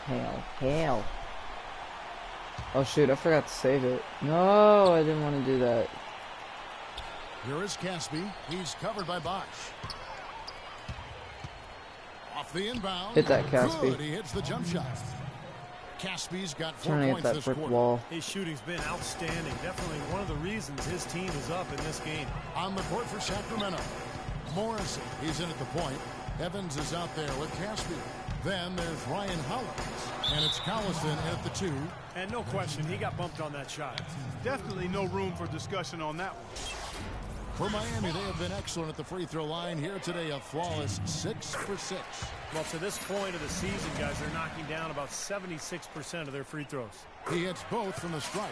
Hell. Oh shoot, I forgot to save it. No, I didn't want to do that. Here is Caspi. He's covered by Bosch. Off the inbound. Hit that, Caspi. Good. He hits the jump shot. Caspi's got 4 Trying to points hit that this brick quarter. wall. His shooting's been outstanding. Definitely one of the reasons his team is up in this game. On the court for Sacramento. Morrison, he's in at the point. Evans is out there with Caspi. Then there's Ryan Hollins. And it's Collison at the 2. And no question, he got bumped on that shot. Definitely no room for discussion on that one. For Miami, they have been excellent at the free throw line here today. A flawless 6 for 6. Well, to this point of the season, guys, they're knocking down about 76% of their free throws. He hits both from the stripe.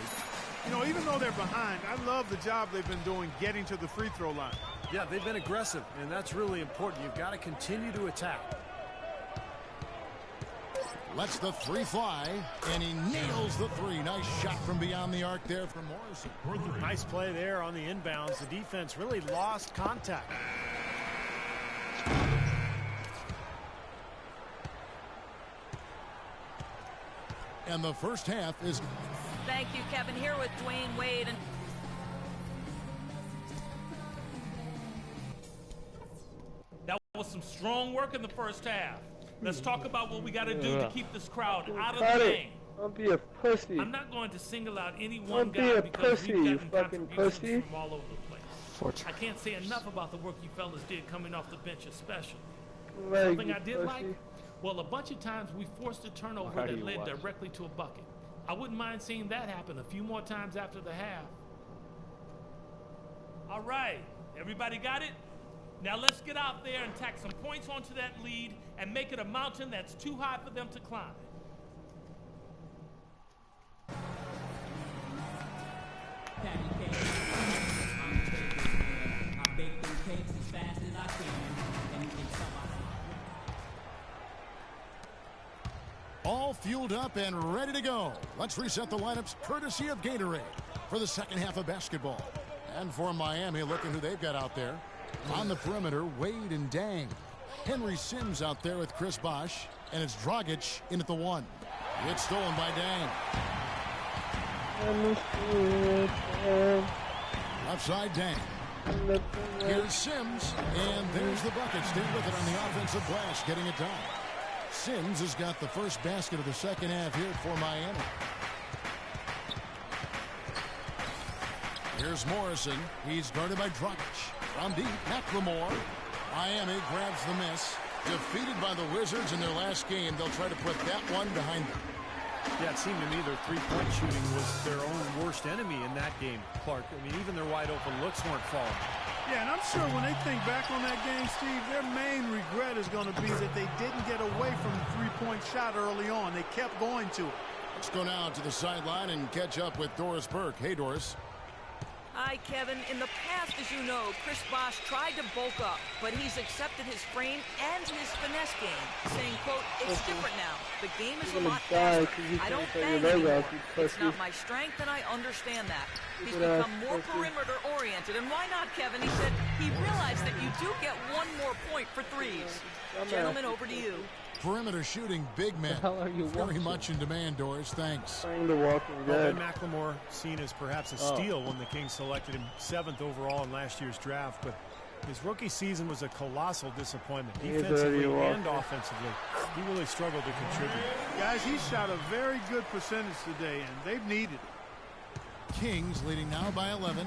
You know, even though they're behind, I love the job they've been doing getting to the free throw line. Yeah, they've been aggressive, and that's really important. You've got to continue to attack. Lets the 3 fly, and he nails the 3. Nice shot from beyond the arc there from Morrison. Nice play there on the inbounds. The defense really lost contact. And the first half is... Thank you, Kevin. Here with Dwayne Wade. And that was some strong work in the first half. Let's talk about what we got to do to keep this crowd out of the game. Don't be a pussy. I'm not going to single out any one Don't be guy a because pussy, we've you gotten fucking contributions pussy. from all over the place. I can't say enough about the work you fellas did coming off the bench especially. Something I did like, well, a bunch of times we forced a turnover that led directly to a bucket. I wouldn't mind seeing that happen a few more times after the half. All right, everybody got it? Now let's get out there and tack some points onto that lead and make it a mountain that's too high for them to climb. all fueled up and ready to go. Let's reset the lineups courtesy of Gatorade for the second half of basketball. And for Miami, look at who they've got out there. On the perimeter, Wade and Dang. Henry Sims out there with Chris Bosh. And it's Dragic in at the one. It's stolen by Dang. Left side, Dang. Here's Sims. And there's the bucket. Stay with it on the offensive glass, getting it done. Sims has got the first basket of the second half here for Miami. Here's Morrison. He's guarded by Dragic. From deep, McLemore. Miami grabs the miss. Defeated by the Wizards in their last game, they'll try to put that one behind them. Yeah, it seemed to me their three-point shooting was their own worst enemy in that game, Clark. I mean, even their wide-open looks weren't falling. Yeah, and I'm sure when they think back on that game, Steve, their main regret is going to be that they didn't get away from the three-point shot early on. They kept going to it. Let's go now to the sideline and catch up with Doris Burke. Hey, Doris. Hi, Kevin. In the past, as you know, Chris Bosh tried to bulk up, but he's accepted his frame and his finesse game, saying, quote, it's different now. The game is a lot faster. I don't bang anymore. It's not my strength, and I understand that. He's become more perimeter-oriented, and why not, Kevin? He said he realized that you do get one more point for threes. Gentlemen, over to you. Perimeter shooting, big man. Very much in demand, Doris. Thanks. Well, Ben McLemore seen as perhaps a steal when the Kings selected him 7th overall in last year's draft, but his rookie season was a colossal disappointment. Defensively and offensively, he really struggled to contribute. Guys, he shot a very good percentage today, and they've needed it. Kings leading now by 11.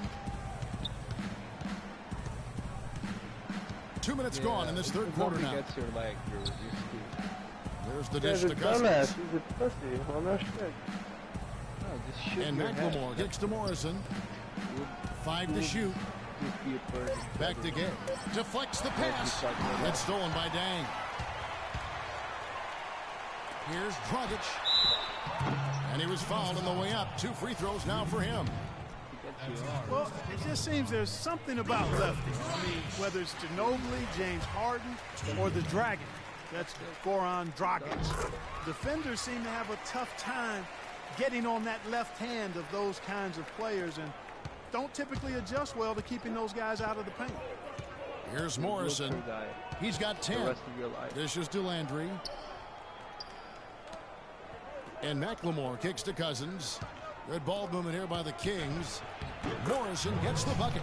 2 minutes gone in this third quarter now. There's the dish to Cousins. He's a pussy. Well, no shit. No, and McLemore gets to Morrison. 5 to shoot. Back to Gay. Deflects the pass. It's stolen by Dang. Here's Dragic. And he was fouled on the way up. 2 free throws now for him. Well, it just seems there's something about lefties. I mean, whether it's Ginobili, James Harden, or the Dragon. That's Goran Dragic. Defenders seem to have a tough time getting on that left hand of those kinds of players and don't typically adjust well to keeping those guys out of the paint. Here's Morrison. He's got 10. This is DeLandre. And McLemore kicks to Cousins. Good ball movement here by the Kings. Morrison gets the bucket.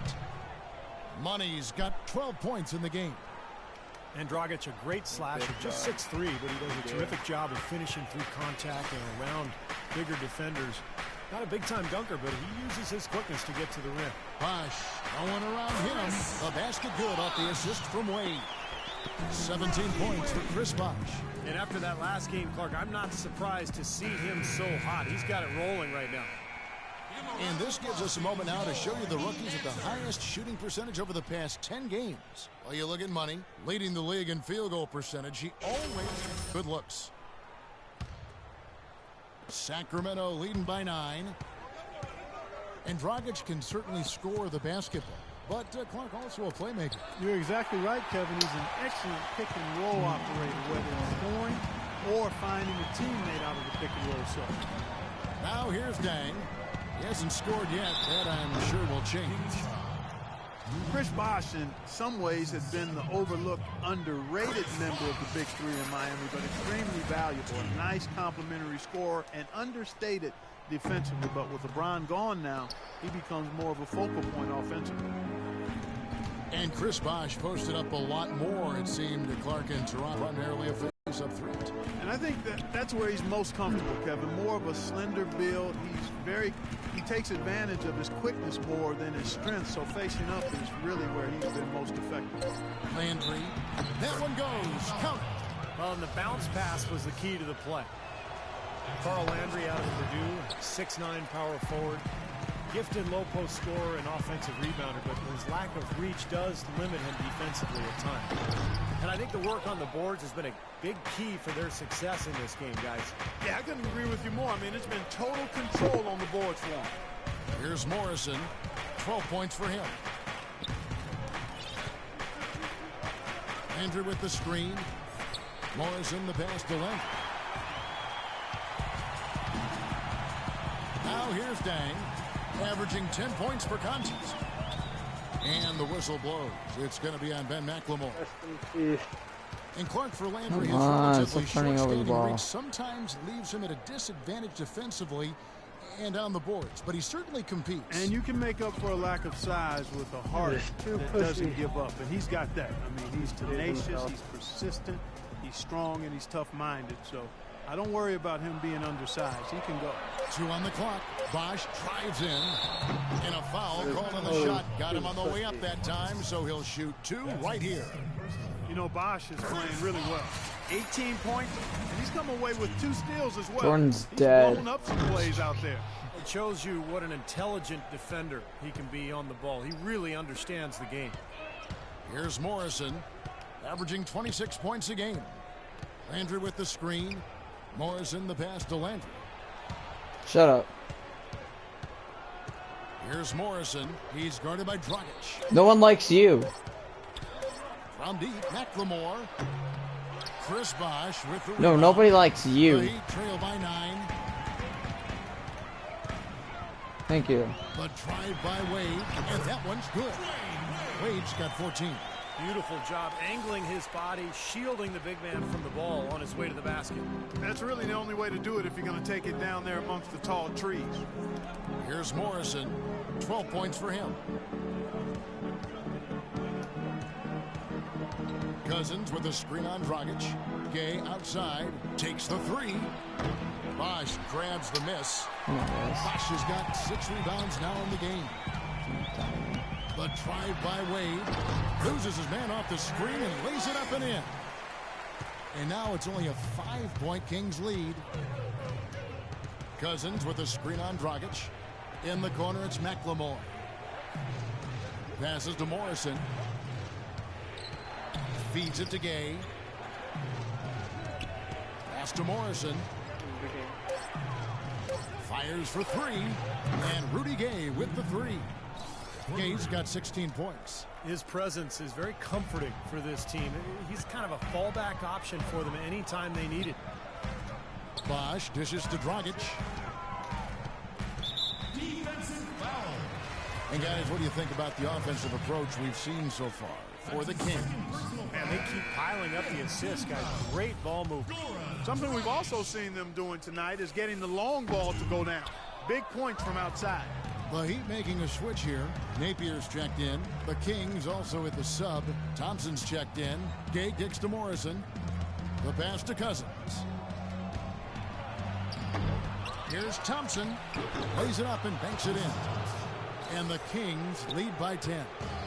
Money's got 12 points in the game. And Dragic, a great slasher, just 6'3", but he does a terrific job of finishing through contact and around bigger defenders. Not a big-time dunker, but he uses his quickness to get to the rim. Bosh going around him. A basket good off the assist from Wade. 17 points for Chris Bosh. And after that last game, Clark, I'm not surprised to see him so hot. He's got it rolling right now. And this gives us a moment now to show you the rookies with the highest shooting percentage over the past 10 games. Well, you look at Money, leading the league in field goal percentage. He always good looks. Sacramento leading by 9. And Dragic can certainly score the basketball. But Clark also a playmaker. You're exactly right, Kevin. He's an excellent pick-and-roll operator, whether it's scoring or finding a teammate out of the pick-and-roll zone. Now here's Dang. He hasn't scored yet. That I'm sure will change. Chris Bosh, in some ways, has been the overlooked, underrated member of the Big Three in Miami, but extremely valuable. A nice complementary scorer and understated defensively. But with LeBron gone now, he becomes more of a focal point offensively. And Chris Bosh posted up a lot more, it seemed, to Clark and Toronto, primarily a face-up threat. And I think that's where he's most comfortable, Kevin. More of a slender build. He takes advantage of his quickness more than his strength, so facing up is really where he's been most effective. Landry, that one goes. Count it. Well, and the bounce pass was the key to the play. Carl Landry out of Purdue, 6'9" power forward. Gifted low post scorer and offensive rebounder, but his lack of reach does limit him defensively at times. And I think the work on the boards has been a big key for their success in this game, guys. Yeah, I couldn't agree with you more. I mean, it's been total control on the boards for him. Here's Morrison, 12 points for him. Andrew with the screen. Morrison the pass to Landry. Now here's Dang, averaging 10 points per contest. And the whistle blows. It's going to be on Ben McLemore. And Clark, for Landry, his relatively short-standing reach sometimes leaves him at a disadvantage defensively and on the boards, but he certainly competes. And you can make up for a lack of size with a heart that doesn't give up, and he's got that. I mean, he's tenacious, he's persistent, he's strong, and he's tough-minded. So I don't worry about him being undersized. He can go. 2 on the clock. Bosh drives in, and a foul called on the shot. Got him on the way up that time, so he'll shoot 2 right here. You know, Bosh is playing really well. 18 points, and he's come away with 2 steals as well. Jordan's he's dead. Blowing up some plays out there. It shows you what an intelligent defender he can be on the ball. He really understands the game. Here's Morrison, averaging 26 points a game. Landry with the screen. Morrison the pass to Landry. Shut up. Here's Morrison. He's guarded by Dragic. No one likes you. From deep, McLemore. Chris Bosh with the No, rebound. nobody likes you. The Heat trail by 9. Thank you. The drive by Wade, and that one's good. Wade's got 14. Beautiful job angling his body, shielding the big man from the ball on his way to the basket. That's really the only way to do it if you're going to take it down there amongst the tall trees. Here's Morrison, 12 points for him. Cousins with a screen on Dragic. Gay outside, takes the 3. Bosh grabs the miss. Bosh has got 6 rebounds now in the game. The drive by Wade. Loses his man off the screen and lays it up and in. And now it's only a 5-point Kings lead. Cousins with a screen on Dragic. In the corner, it's McLemore. Passes to Morrison. Feeds it to Gay. Pass to Morrison. Fires for 3. And Rudy Gay with the 3. Gay's got 16 points. His presence is very comforting for this team. He's kind of a fallback option for them anytime they need it. Bosh dishes to Dragic. And guys, what do you think about the offensive approach we've seen so far for the Kings? Man, they keep piling up the assists, guys. Great ball movement. Something we've also seen them doing tonight is getting the long ball to go down. Big points from outside. The Heat making a switch here. Napier's checked in. The Kings also at the sub. Thompson's checked in. Gay kicks to Morrison. The pass to Cousins. Here's Thompson. Lays it up and banks it in. And the Kings lead by 10.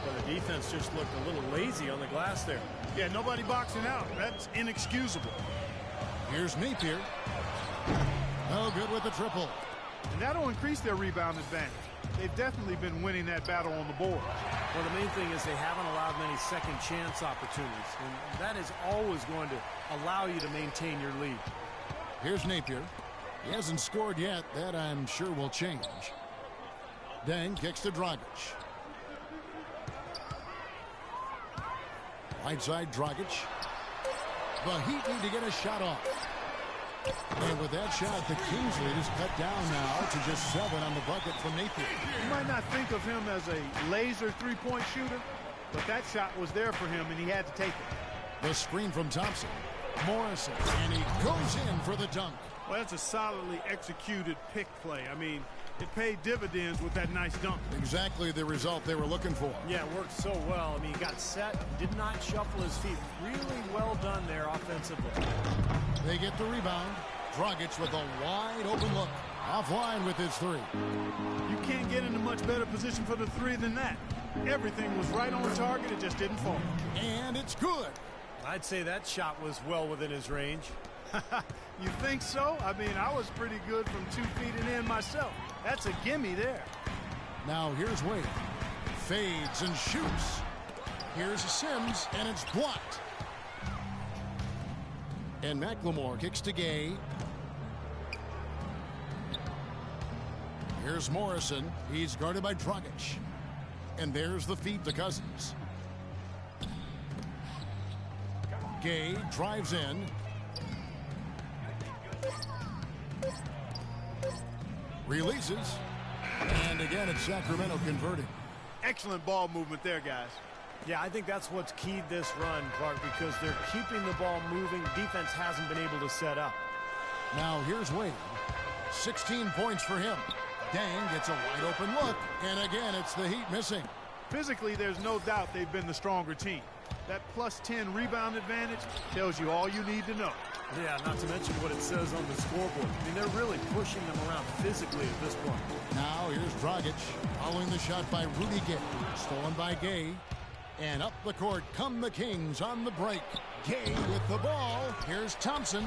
Well, the defense just looked a little lazy on the glass there. Yeah, nobody boxing out. That's inexcusable. Here's Napier. No good with the triple. And that'll increase their rebound advantage. They've definitely been winning that battle on the board. Well, the main thing is they haven't allowed many second chance opportunities. And that is always going to allow you to maintain your lead. Here's Napier. He hasn't scored yet. That, I'm sure, will change. Deng kicks to Dragic. Right side, Dragic. The Heat need to get a shot off. And with that shot, the Kings lead is cut down now to just 7 on the bucket from Napier. You might not think of him as a laser three-point shooter, but that shot was there for him, and he had to take it. The screen from Thompson. Morrison, and he goes in for the dunk. Well, that's a solidly executed pick play. I mean, it paid dividends with that nice dunk. Exactly the result they were looking for. Yeah, it worked so well. I mean, he got set, did not shuffle his feet. Really well done there offensively. They get the rebound. Dragic with a wide open look. Offline with his three. You can't get into much better position for the three than that. Everything was right on target. It just didn't fall. And it's good. I'd say that shot was well within his range. You think so? I mean, I was pretty good from 2 feet and in myself. That's a gimme there. Now here's Wade. Fades and shoots. Here's Sims, and it's blocked. And McLemore kicks to Gay. Here's Morrison. He's guarded by Dragic. And there's the feed to Cousins. Gay drives in. Releases. And again, it's Sacramento converting. Excellent ball movement there, guys. Yeah, I think that's what's keyed this run, Clark, because they're keeping the ball moving. Defense hasn't been able to set up. Now here's Wade. 16 points for him. Deng gets a wide open look. And again, it's the Heat missing. Physically, there's no doubt they've been the stronger team. That plus 10 rebound advantage tells you all you need to know. Yeah, not to mention what it says on the scoreboard. I mean, they're really pushing them around physically at this point. Now here's Dragic. Following the shot by Rudy Gay. Stolen by Gay. And up the court come the Kings on the break. Gay with the ball. Here's Thompson.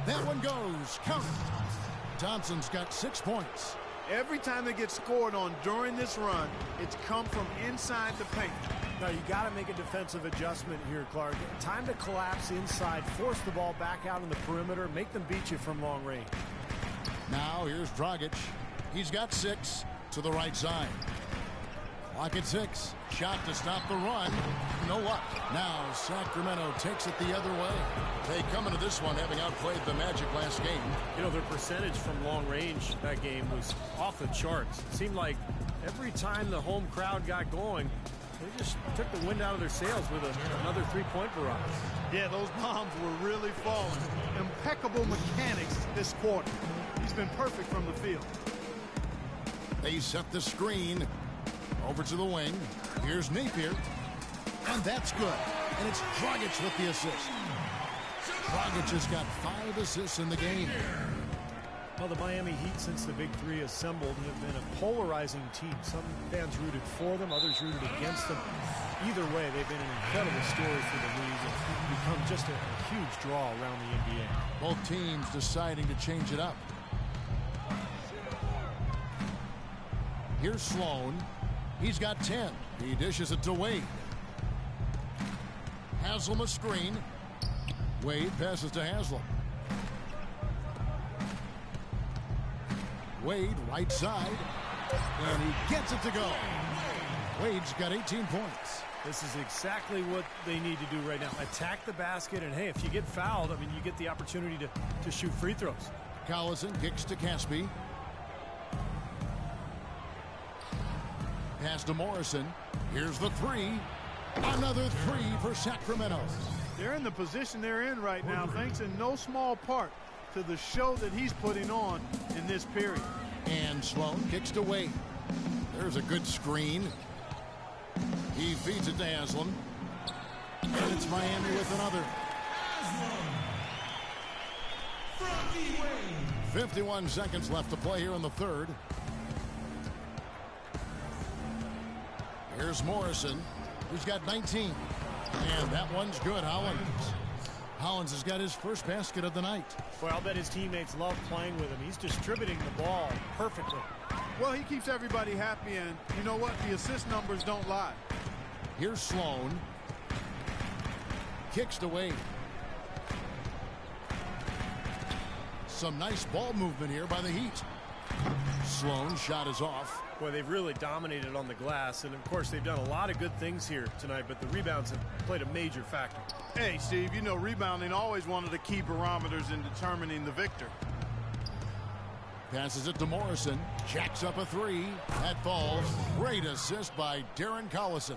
That one goes. Count it. Thompson's got 6 points. Every time they get scored on during this run, it's come from inside the paint. Now, you got to make a defensive adjustment here, Clark. Time to collapse inside, force the ball back out on the perimeter, make them beat you from long range. Now here's Dragic. He's got 6 to the right side. Clock at 6. Shot to stop the run. No luck. Now Sacramento takes it the other way. They come into this one having outplayed the Magic last game. You know, their percentage from long range that game was off the charts. It seemed like every time the home crowd got going, they just took the wind out of their sails with another three-point barrage. Yeah, those bombs were really falling. Impeccable mechanics this quarter. He's been perfect from the field. They set the screen. Over to the wing. Here's Napier. And that's good. And it's Dragic with the assist. Dragic has got 5 assists in the game. Well, the Miami Heat, since the Big Three assembled, have been a polarizing team. Some fans rooted for them, others rooted against them. Either way, they've been an incredible story for the league and become just a huge draw around the NBA. Both teams deciding to change it up. Here's Sloan. He's got 10. He dishes it to Wade. Haslam a screen. Wade passes to Haslam. Wade right side. And he gets it to go. Wade's got 18 points. This is exactly what they need to do right now. Attack the basket, and hey, if you get fouled, I mean, you get the opportunity to shoot free throws. Collison kicks to Caspi. Pass to Morrison. Here's the 3. Another 3 for Sacramento. They're in the position they're in right now, thanks in no small part to the show that he's putting on in this period. And Sloan kicks to Wade. There's a good screen. He feeds it to Aslan. And it's Miami with another. 51 seconds left to play here in the third. Here's Morrison, who's got 19. And that one's good. Hollins has got his first basket of the night. Well, I'll bet his teammates love playing with him. He's distributing the ball perfectly. Well, he keeps everybody happy, and you know what? The assist numbers don't lie. Here's Sloan. Kicks to Wade. Some nice ball movement here by the Heat. Sloan's shot is off. Boy, they've really dominated on the glass, and of course they've done a lot of good things here tonight, but the rebounds have played a major factor. Hey, Steve, you know rebounding always one of the key barometers in determining the victor. Passes it to Morrison. Jacks up a three. That falls. Great assist by Darren Collison.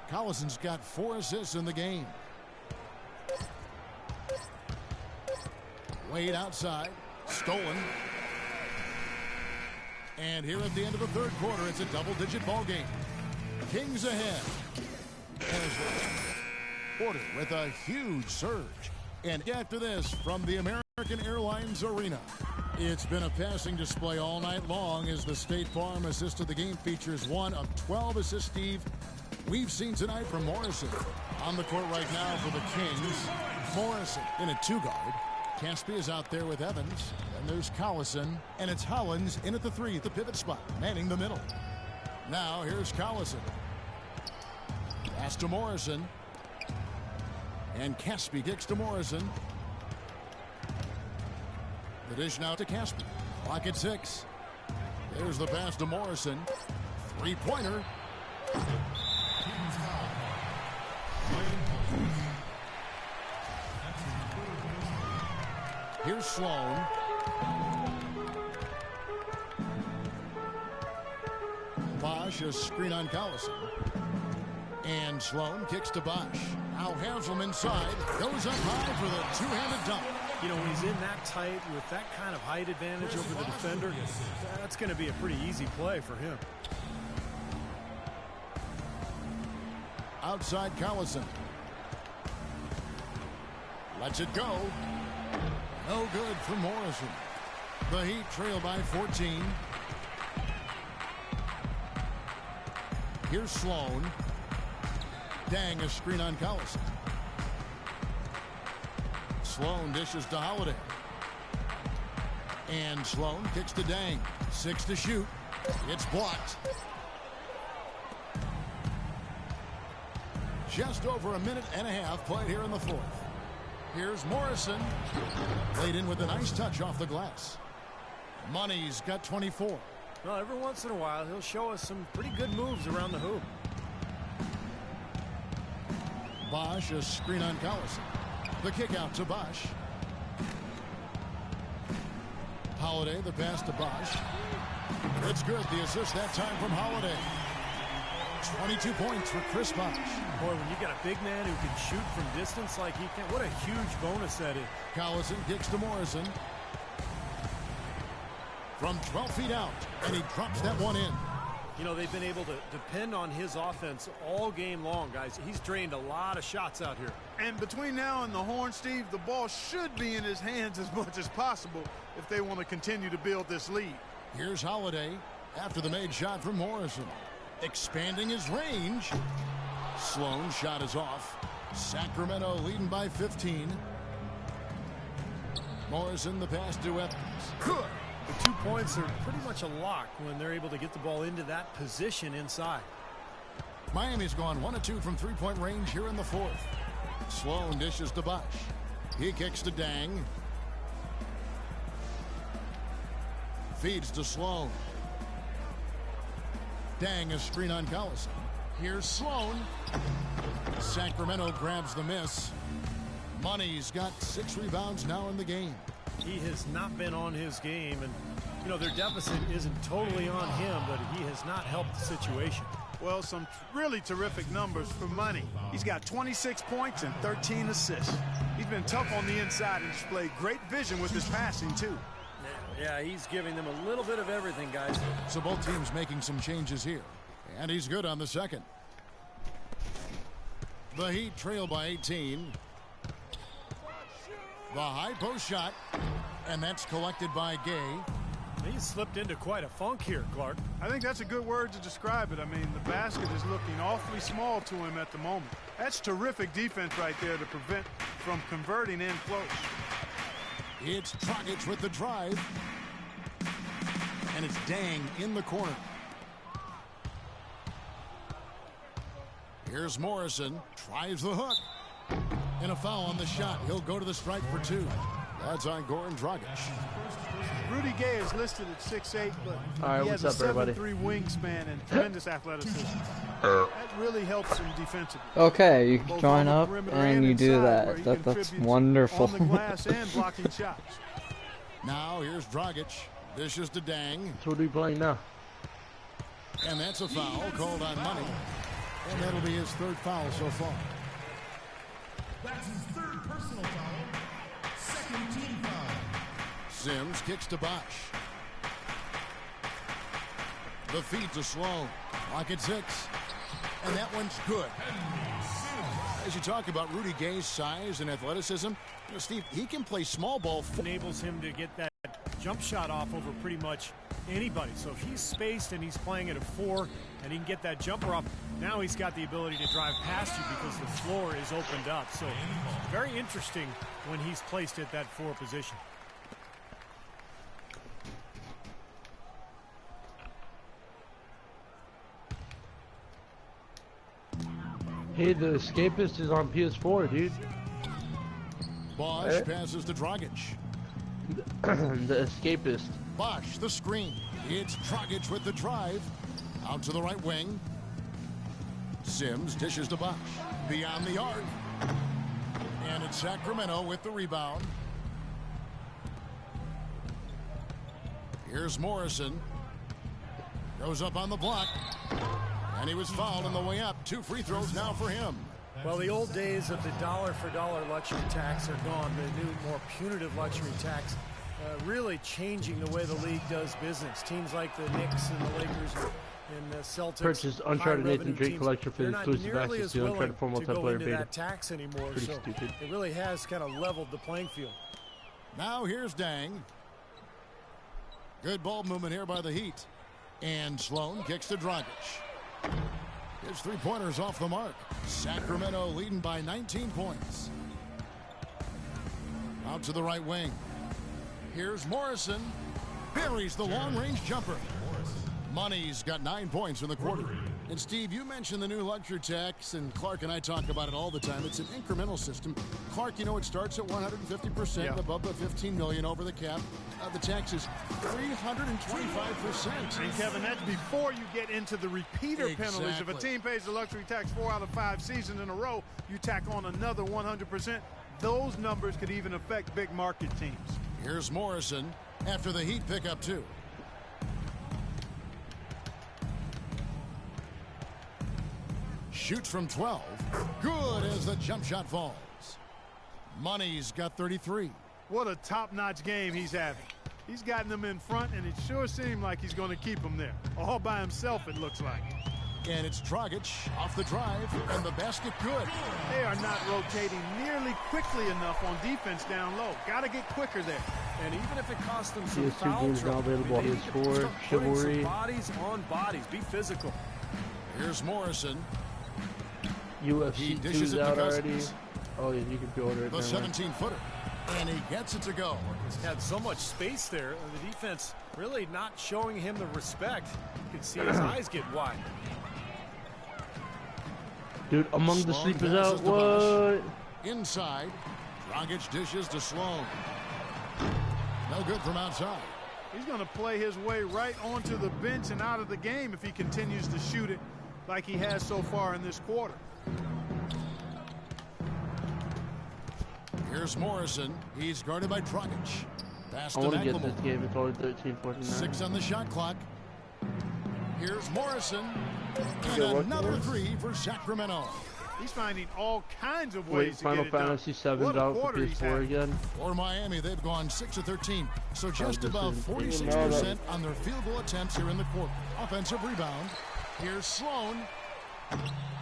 Collison's got 4 assists in the game. Wade outside. Stolen. And here at the end of the third quarter, it's a double-digit ball game. Kings ahead. Porter with a huge surge. And after this, from the American Airlines Arena, it's been a passing display all night long as the State Farm assist of the game features one of 12 assists, Steve, we've seen tonight from Morrison. On the court right now for the Kings, Morrison in a 2-guard. Caspi is out there with Evans. And there's Collison. And it's Hollins in at the 3 at the pivot spot, manning the middle. Now here's Collison. Pass to Morrison. And Caspi kicks to Morrison. The dish now to Caspi. Clock at 6. There's the pass to Morrison. 3-pointer. Here's Sloan. Bosch, a screen on Collison. And Sloan kicks to Bosch. Now Hansel inside. Goes up high for the two-handed dunk. You know, when he's in that tight with that kind of height advantage over the defender, that's going to be a pretty easy play for him. Outside Collison. Lets it go. No good for Morrison. The Heat trail by 14. Here's Sloan. Dang, a screen on Collison. Sloan dishes to Holiday. And Sloan kicks to Dang. 6 to shoot. It's blocked. Just over a minute and a half played here in the fourth. Here's Morrison. Laid in with a nice touch off the glass. Money's got 24. Well, every once in a while, he'll show us some pretty good moves around the hoop. Bosch, a screen on Collison. The kick out to Bosch. Holiday, the pass to Bosch. It's good. The assist that time from Holiday. 22 points for Chris Bosch. Boy, when you got a big man who can shoot from distance like he can, what a huge bonus that is. Collison kicks to Morrison. From 12 feet out, and he drops that one in. You know, they've been able to depend on his offense all game long, guys. He's drained a lot of shots out here. And between now and the horn, Steve, the ball should be in his hands as much as possible if they want to continue to build this lead. Here's Holiday after the made shot from Morrison. Expanding his range. Sloan's shot is off. Sacramento leading by 15. Morrison, the pass to Evans. Good. The 2 points are pretty much a lock when they're able to get the ball into that position inside. Miami's gone 1 of 2 from three-point range here in the fourth. Sloan dishes to Bosch. He kicks to Dang. Feeds to Sloan. Dang, a screen on Collison. Here's Sloan. Sacramento grabs the miss. Money's got 6 rebounds now in the game. He has not been on his game, and you know their deficit isn't totally on him, but he has not helped the situation. Well, some really terrific numbers for money. He's got 26 points and 13 assists. He's been tough on the inside and displayed great vision with his passing, too. Yeah, he's giving them a little bit of everything, guys. So both teams making some changes here. And he's good on the second. The Heat trail by 18. The high post shot. And that's collected by Gay. He's slipped into quite a funk here, Clark. I think that's a good word to describe it. I mean, the basket is looking awfully small to him at the moment. That's terrific defense right there to prevent from converting in close. It's Dragic with the drive. And it's Dang in the corner. Here's Morrison. Tries the hook. And a foul on the shot. He'll go to the stripe for two. That's on Goran Dragic. Rudy Gay is listed at 6'8", but right, he has what's a up, 7'3" wingspan and tremendous athleticism. That really helps him defensively. Okay, you can Both join on the up perimeter and you do inside, where that. he That's contributes wonderful. on the glass and blocking shots. Now here's Dragic. Dishes to Dang. So what are we playing now? And that's a foul called on Money. And that'll be his third foul so far. That's his third personal foul. Second team foul. Sims kicks to Bosch. The feed to Sloan. Clock at 6. And that one's good. As you talk about Rudy Gay's size and athleticism, you know, Steve, he can play small ball. Enables him to get that jump shot off over pretty much anybody. So if he's spaced and he's playing at a 4 and he can get that jumper off, now he's got the ability to drive past you because the floor is opened up. So very interesting when he's placed at that 4 position. Hey, the Escapist is on PS4, dude. Bosch passes to Dragic. The Escapist. Bosch, the screen. It's Dragic with the drive. Out to the right wing. Sims dishes to Bosch. Beyond the arc. And it's Sacramento with the rebound. Here's Morrison. Goes up on the block. And he was fouled on the way up. 2 free throws now for him. Well, the old days of the dollar-for-dollar luxury tax are gone. The new, more punitive luxury tax really changing the way the league does business. Teams like the Knicks and the Lakers and the Celtics. Purchase Uncharted Nathan Drake collection for the exclusive access to Uncharted 4 multiplayer beta. That tax anymore, Pretty so stupid. It really has kind of leveled the playing field. Now here's Dang. Good ball movement here by the Heat. And Sloan kicks to Dragic. His 3-pointers off the mark. Sacramento leading by 19 points. Out to the right wing. Here's Morrison. Buries the long-range jumper. Money's got 9 points in the quarter. And Steve, you mentioned the new luxury tax, and Clark and I talk about it all the time. It's an incremental system. Clark, you know, it starts at 150% above the $15 million over the cap. The tax is 325%. And Kevin, that's before you get into the repeater penalties. If a team pays the luxury tax 4 out of 5 seasons in a row, you tack on another 100%. Those numbers could even affect big market teams. Here's Morrison after the Heat pick up 2. Shoots from 12. Good as the jump shot falls. Money's got 33. What a top-notch game he's having. He's gotten them in front, and it sure seemed like he's going to keep them there. All by himself, it looks like. And it's Dragic off the drive, and the basket good. They are not rotating nearly quickly enough on defense down low. Got to get quicker there. And even if it costs them some PS2 foul games now trouble, available on maybe PS4, start putting some Chivalry. bodies on bodies. Be physical. Here's Morrison. UFC 2 is out already. Oh, yeah, you can pre-order it. The 17-footer. And he gets it to go. He's had so much space there. The defense really not showing him the respect. You can see his eyes get wide. Dude, Among the Sloan Sleepers passes out. to Bosch. What? Inside. Dragic dishes to Sloan. No good from outside. He's going to play his way right onto the bench and out of the game if he continues to shoot it like he has so far in this quarter. Here's Morrison. He's guarded by Dragic. Pass I to want to get McLemore. this game. It's only 13:49. 6 on the shot clock. Here's Morrison. And another three for Sacramento. He's finding all kinds of ways to Final get it done. Fantasy 7's out for PS4 again. For Miami, they've gone 6 of 13, so just above 46% on their field goal attempts here in the quarter. Offensive rebound. Here's Sloan.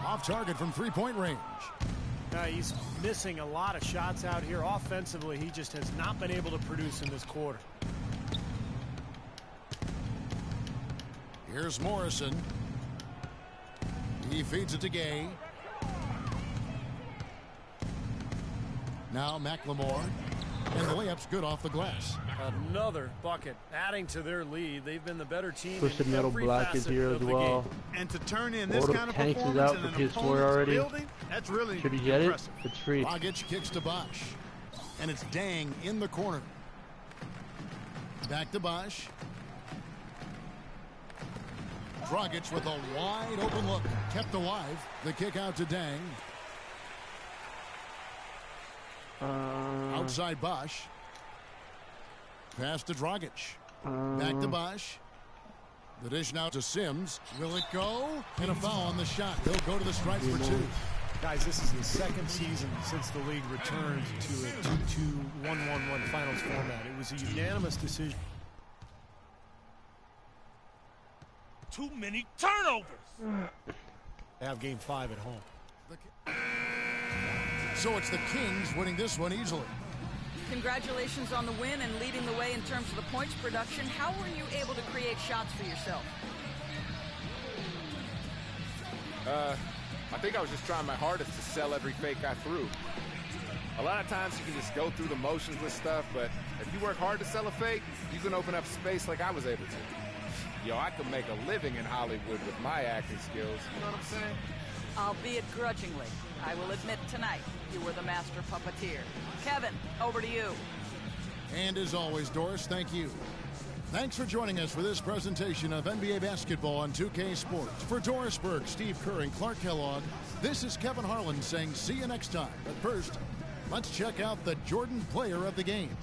Off target from three-point range. He's missing a lot of shots out here. Offensively, he just has not been able to produce in this quarter. Here's Morrison. He feeds it to Gay. Now McLemore. And the layup's good off the glass. Another bucket adding to their lead. They've been the better team. Twisted in Metal every Black is facet here of as the well. game. And to turn in this World kind of Tanks is performance out in for an PS4 opponent's already. building, that's really Should you get impressive. it? It's free. Dragic kicks to Bosch. And it's Dang in the corner. Back to Bosch. Dragic with a wide open look. Kept alive. The kick out to Dang. Outside Bosch. Pass to Dragic. Back to Bosch. The dish now to Sims. Will it go? And a foul on the shot. He'll go to the stripe for two. Guys, this is the second season since the league returned to a 2-2-1-1-1 finals format. It was a unanimous decision. Too many turnovers. They have game 5 at home. So it's the Kings winning this one easily. Congratulations on the win and leading the way in terms of the points production. How were you able to create shots for yourself? I think I was just trying my hardest to sell every fake I threw. A lot of times you can just go through the motions with stuff, but if you work hard to sell a fake, you can open up space like I was able to. Yo, I could make a living in Hollywood with my acting skills. You know what I'm saying? Albeit grudgingly. I will admit tonight you were the master puppeteer. Kevin, over to you. And as always, Doris, thank you. Thanks for joining us for this presentation of NBA basketball on 2K Sports. For Doris Berg, Steve Kerr, and Clark Kellogg, this is Kevin Harlan saying see you next time. But first, let's check out the Jordan player of the game.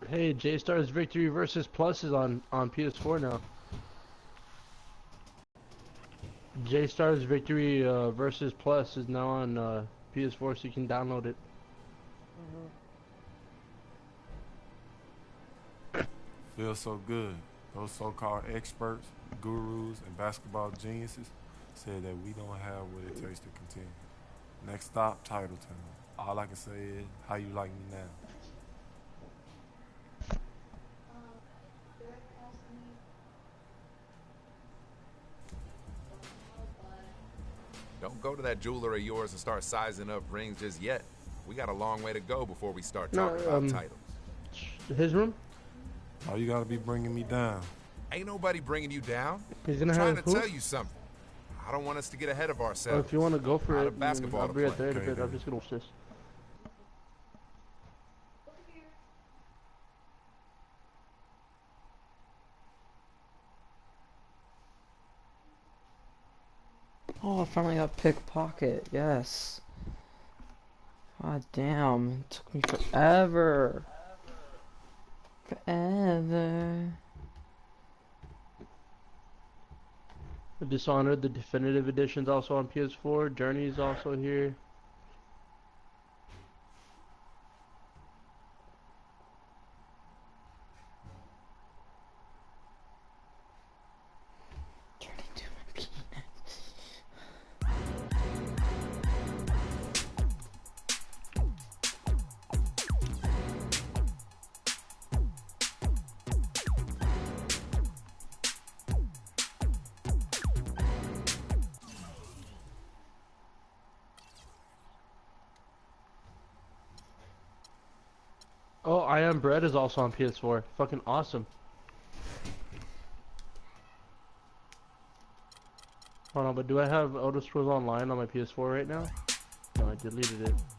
Hey, J-Star's Victory versus Plus is on PS4 now. J-Star's Victory versus Plus is now on PS4, so you can download it. Feels so good. Those so-called experts, gurus, and basketball geniuses said that we don't have what it takes to continue. Next stop, Title Town. All I can say is, how you like me now? Don't go to that jeweler of yours and start sizing up rings just yet. We got a long way to go before we start talking about titles. His room? Oh, you gotta be bringing me down. Ain't nobody bringing you down. He's gonna I'm have trying to tell you something. I don't want us to get ahead of ourselves. If you want to go for it, basketball I'll be right there in a Okay, bit. I'm just gonna watch this. Oh, I finally got pickpocket. Yes. God damn. It took me forever. Forever. Dishonored, the definitive edition's also on PS4. Journey's also here. Oh, I Am Bread is also on PS4. Fucking awesome. Hold on, but do I have Elder Scrolls Online on my PS4 right now? so I deleted it.